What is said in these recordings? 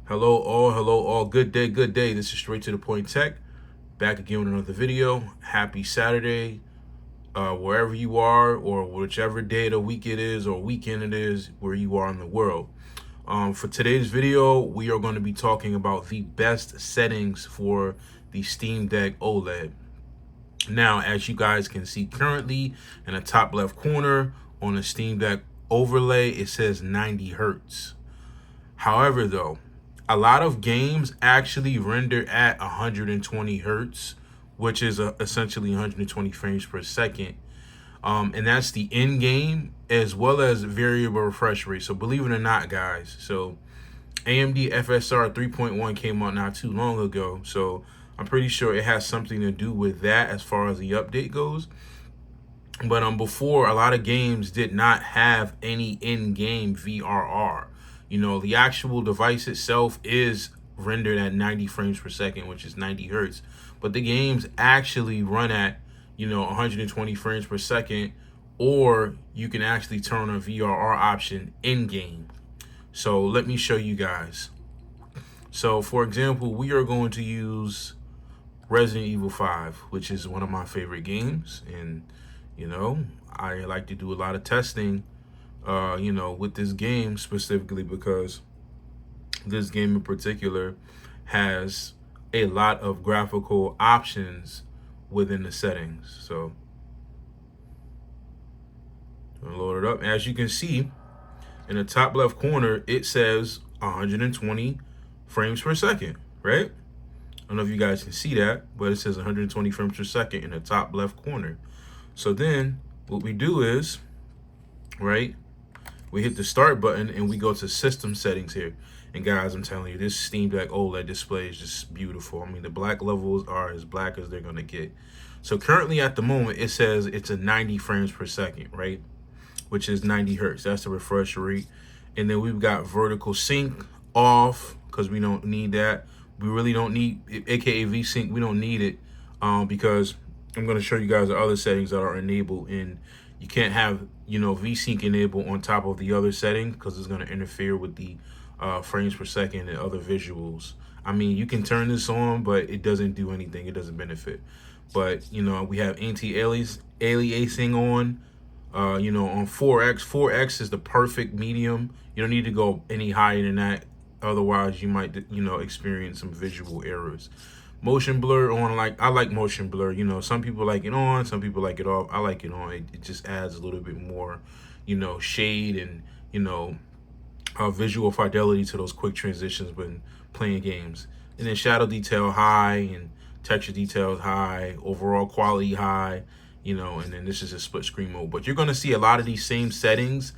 Hello all. Good day, good day. This is Straight to the Point Tech. Back again with another video. Happy Saturday, wherever you are, or whichever day of the week it is, or weekend it is, where you are in the world. For today's video, we are going to be talking about the best settings for the Steam Deck OLED. Now, as you guys can see currently in the top left corner on the Steam Deck overlay, it says 90 hertz. However, though, a lot of games actually render at 120 hertz, which is essentially 120 frames per second. And that's the in-game as well as variable refresh rate. So believe it or not, guys, so AMD FSR 3.1 came out not too long ago. So I'm pretty sure it has something to do with that as far as the update goes. But before, a lot of games did not have any in-game VRR. You know, the actual device itself is rendered at 90 frames per second, which is 90 hertz. But the games actually run at, 120 frames per second, or you can actually turn a VRR option in-game. So let me show you guys. So for example, we are going to use Resident Evil 5, which is one of my favorite games. And, I like to do a lot of testing with this game specifically because this game in particular has a lot of graphical options within the settings. So I'm gonna load it up. As you can see in the top left corner, it says 120 frames per second, right? I don't know if you guys can see that, but it says 120 frames per second in the top left corner. So then what we do is, right, we hit the start button and we go to system settings here. And guys, I'm telling you, this Steam Deck OLED display is just beautiful. I mean, the black levels are as black as they're gonna get. So currently at the moment, it says it's a 90 frames per second, right? Which is 90 hertz, that's the refresh rate. And then we've got vertical sync off because we don't need that. We really don't need, AKA VSync, we don't need it because I'm gonna show you guys the other settings that are enabled, and you can't have, VSync enabled on top of the other setting because it's going to interfere with the frames per second and other visuals. I mean, you can turn this on, but it doesn't do anything. It doesn't benefit. But, we have anti-aliasing on, on 4X. 4X is the perfect medium. You don't need to go any higher than that. Otherwise, you might, experience some visual errors. Motion blur on, I like motion blur. Some people like it on, some people like it off. I like it on. It just adds a little bit more, shade and, visual fidelity to those quick transitions when playing games. And then shadow detail high and texture details high, overall quality high, and then this is a split screen mode. But you're going to see a lot of these same settings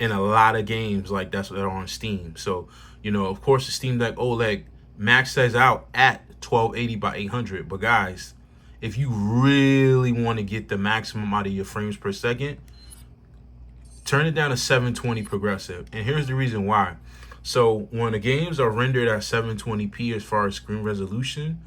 in a lot of games like that are on Steam. So, of course, the Steam Deck OLED maxes out at 1280 by 800. But guys, if you really want to get the maximum out of your frames per second, turn it down to 720 progressive. And here's the reason why. So when the games are rendered at 720p as far as screen resolution,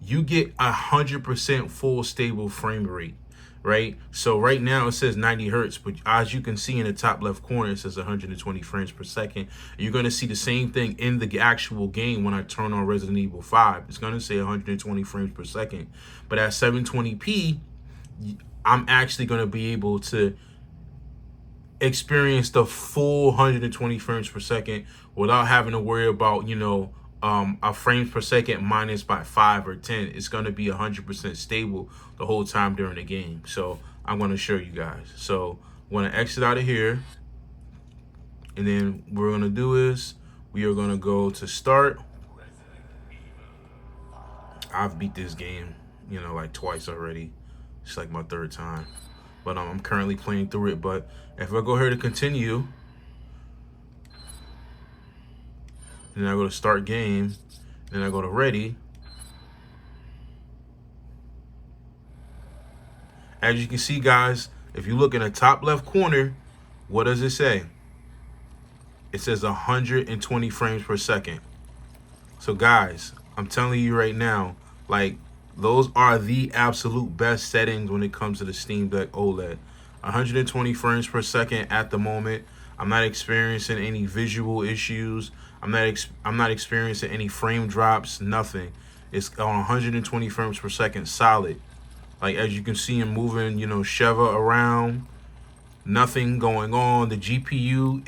you get 100% full stable frame rate, right? So right now it says 90 hertz, but as you can see in the top left corner, it says 120 frames per second. You're going to see the same thing in the actual game when I turn on Resident Evil 5. It's going to say 120 frames per second. But at 720p, I'm actually going to be able to experience the full 120 frames per second without having to worry about, a frames per second minus by 5 or 10. It's going to be 100% stable the whole time during the game. So I'm going to show you guys. So I'm going to exit out of here. And then what we're going to do is we are going to go to start. I've beat this game, like twice already. It's like my third time. But I'm currently playing through it. But if I go here to continue, then I go to start game, then I go to ready. As you can see, guys, if you look in the top left corner, what does it say? It says 120 frames per second. So guys, I'm telling you right now, those are the absolute best settings when it comes to the Steam Deck OLED. 120 frames per second at the moment. I'm not experiencing any visual issues. I'm not experiencing any frame drops. Nothing. It's on 120 frames per second, solid. Like as you can see, I'm moving, Sheva around. Nothing going on. The GPU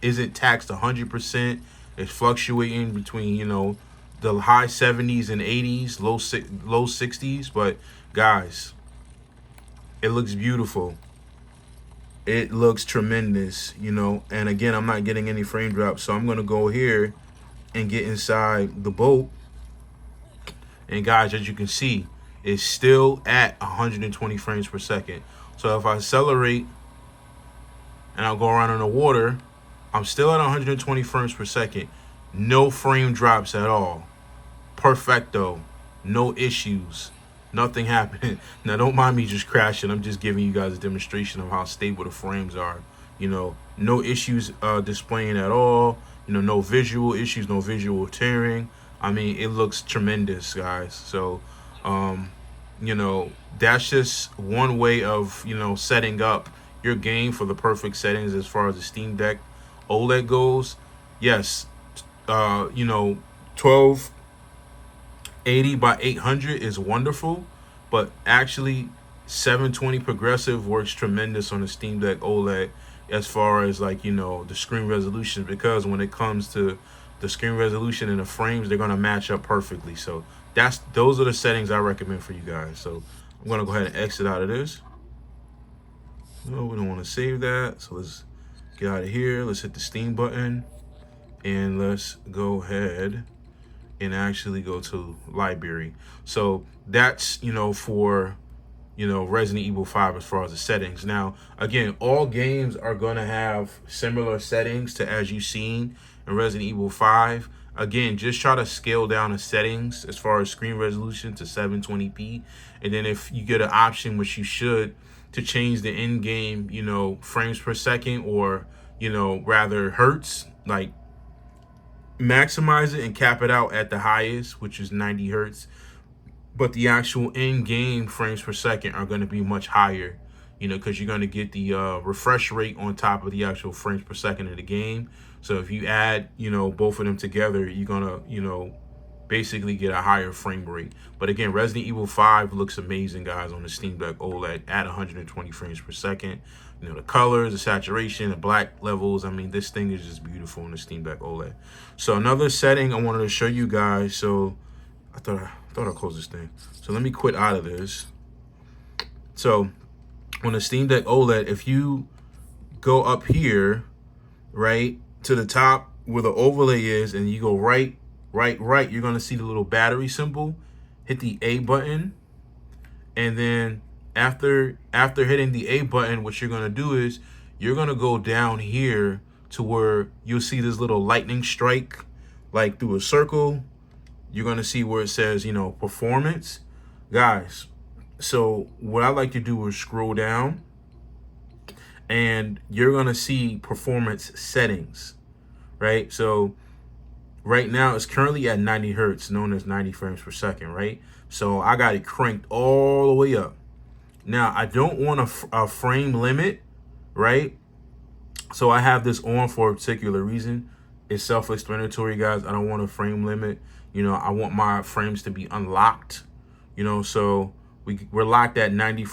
isn't taxed 100%. It's fluctuating between the high 70s and 80s, low 60s. But guys, it looks beautiful. It looks tremendous, And again, I'm not getting any frame drops, so I'm gonna go here and get inside the boat. And guys, as you can see, it's still at 120 frames per second. So if I accelerate and I'll go around in the water, I'm still at 120 frames per second. No frame drops at all. Perfecto. No issues. Nothing happening. Now, don't mind me just crashing. I'm just giving you guys a demonstration of how stable the frames are. No issues displaying at all. No visual issues, no visual tearing. I mean, it looks tremendous, guys. So, that's just one way of, setting up your game for the perfect settings as far as the Steam Deck OLED goes. Yes, 1280 by 800 is wonderful, but actually 720 progressive works tremendous on the Steam Deck OLED as far as the screen resolution, because when it comes to the screen resolution and the frames, they're going to match up perfectly. So those are the settings I recommend for you guys. So I'm going to go ahead and exit out of this. No, we don't want to save that. So let's get out of here. Let's hit the Steam button and let's go ahead and actually go to library. So that's, for, Resident Evil 5 as far as the settings. Now, again, all games are going to have similar settings to as you've seen in Resident Evil 5. Again, just try to scale down the settings as far as screen resolution to 720p. And then if you get an option, which you should, to change the in-game, frames per second, or, rather hertz, like maximize it and cap it out at the highest, which is 90 hertz. But the actual in-game frames per second are going to be much higher, because you're going to get the refresh rate on top of the actual frames per second of the game. So if you add, both of them together, you're going to, basically get a higher frame rate. But again, Resident Evil 5 looks amazing, guys, on the Steam Deck OLED at 120 frames per second. The colors, the saturation, the black levels. I mean, this thing is just beautiful on the Steam Deck OLED. So another setting I wanted to show you guys. So I thought I closed this thing. So let me quit out of this. So on the Steam Deck OLED, if you go up here, right to the top where the overlay is, and you go right, you're going to see the little battery symbol. Hit the A button. And then after hitting the A button, what you're going to do is you're going to go down here to where you'll see this little lightning strike, like through a circle. You're going to see where it says, performance. Guys, so what I like to do is scroll down, and you're going to see performance settings, right? So right now it's currently at 90 hertz, known as 90 frames per second, right? So I got it cranked all the way up. Now, I don't want a frame limit, right? So I have this on for a particular reason. It's self-explanatory, guys. I don't want a frame limit. I want my frames to be unlocked, so we're locked at 90,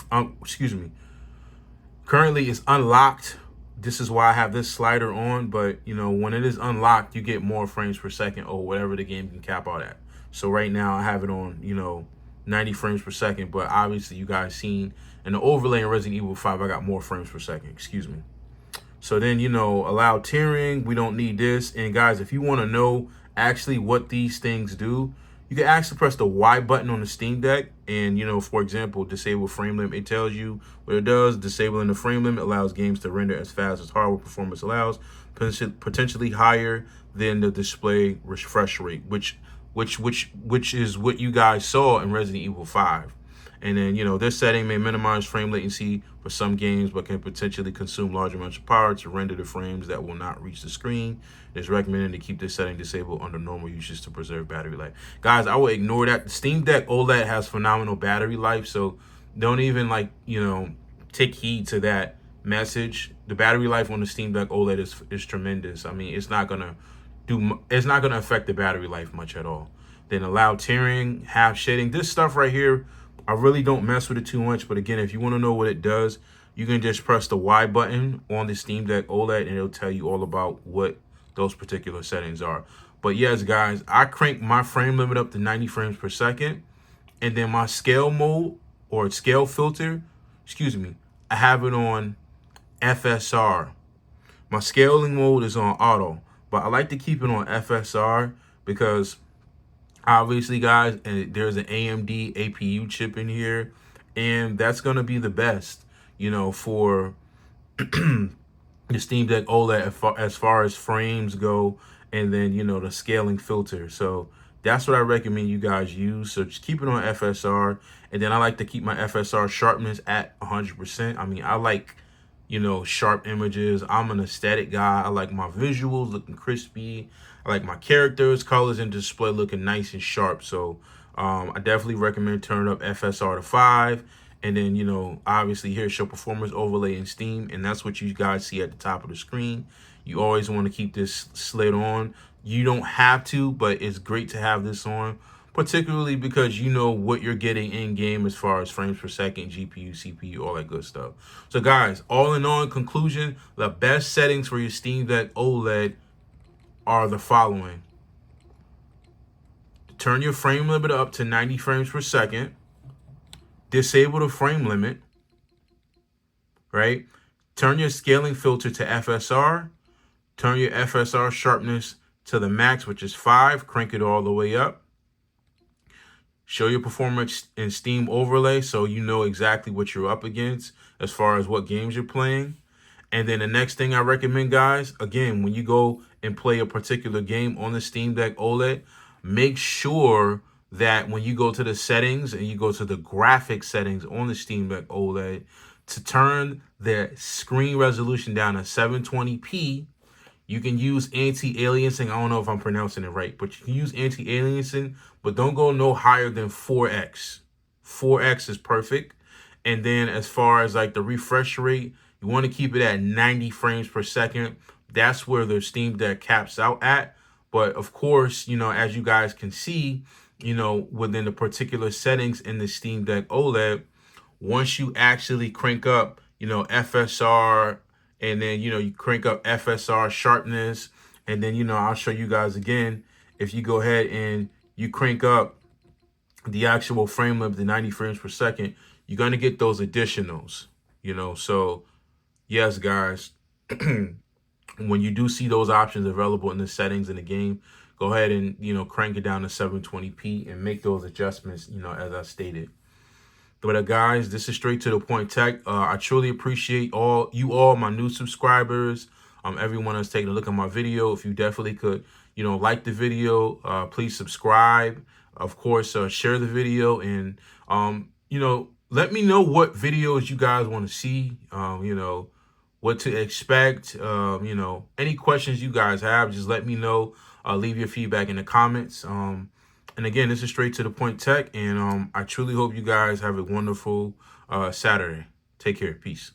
Currently it's unlocked. This is why I have this slider on, but when it is unlocked, you get more frames per second or whatever the game can cap out at. So right now I have it on, 90 frames per second, but obviously you guys seen in the overlay in Resident Evil 5, I got more frames per second, So then, allow tearing, we don't need this. And guys, if you want to know actually what these things do, you can actually press the Y button on the Steam Deck and, for example, disable frame limit. It tells you what it does. Disabling the frame limit allows games to render as fast as hardware performance allows, potentially higher than the display refresh rate, which is what you guys saw in Resident Evil 5. And then, this setting may minimize frame latency for some games, but can potentially consume large amounts of power to render the frames that will not reach the screen. It's recommended to keep this setting disabled under normal usage to preserve battery life. Guys, I will ignore that. The Steam Deck OLED has phenomenal battery life, so don't even take heed to that, message. The battery life on the Steam Deck OLED is tremendous. I mean, it's not gonna affect the battery life much at all. Then allow tearing, half shading. This stuff right here, I really don't mess with it too much. But again, if you want to know what it does, you can just press the Y button on the Steam Deck OLED and it'll tell you all about what those particular settings are. But yes, guys, I crank my frame limit up to 90 frames per second. And then my scale mode or scale filter, excuse me, I have it on FSR. My scaling mode is on auto, but I like to keep it on FSR because obviously, guys, there's an AMD APU chip in here, and that's going to be the best, for the Steam Deck OLED as far as frames go, and then, the scaling filter. So that's what I recommend you guys use. So just keep it on FSR, and then I like to keep my FSR sharpness at 100%. I mean, I like, sharp images. I'm an aesthetic guy. I like my visuals looking crispy. I like my characters, colors, and display looking nice and sharp. So I definitely recommend turning up FSR to 5. And then, obviously here, show performance overlay in Steam. And that's what you guys see at the top of the screen. You always want to keep this slid on. You don't have to, but it's great to have this on, particularly because you know what you're getting in game as far as frames per second, GPU, CPU, all that good stuff. So guys, all in all, in conclusion, the best settings for your Steam Deck OLED are the following. Turn your frame limit up to 90 frames per second. Disable the frame limit, right? Turn your scaling filter to FSR. Turn your FSR sharpness to the max, which is 5. Crank it all the way up. Show your performance in Steam overlay so you know exactly what you're up against as far as what games you're playing. And then the next thing I recommend, guys, again, when you go and play a particular game on the Steam Deck OLED, make sure that when you go to the settings and you go to the graphic settings on the Steam Deck OLED, to turn the screen resolution down to 720p. You can use anti-aliasing. I don't know if I'm pronouncing it right, but you can use anti-aliasing, but don't go no higher than 4x. 4x is perfect. And then as far as like the refresh rate, you want to keep it at 90 frames per second. That's where the Steam Deck caps out at. But of course, as you guys can see, within the particular settings in the Steam Deck OLED, once you actually crank up, FSR, and then, you crank up FSR sharpness. And then, I'll show you guys again. If you go ahead and you crank up the actual frame limit to 90 frames per second, you're going to get those additionals, So, yes, guys, when you do see those options available in the settings in the game, go ahead and, crank it down to 720p and make those adjustments, as I stated. But guys, this is Straight to the Point Tech. I truly appreciate all my new subscribers, everyone that's taking a look at my video. If you definitely could, like the video, please subscribe. Of course, share the video, and let me know what videos you guys want to see. What to expect. Any questions you guys have, just let me know. Leave your feedback in the comments. And again, this is Straight to the Point Tech, and I truly hope you guys have a wonderful Saturday. Take care. Peace.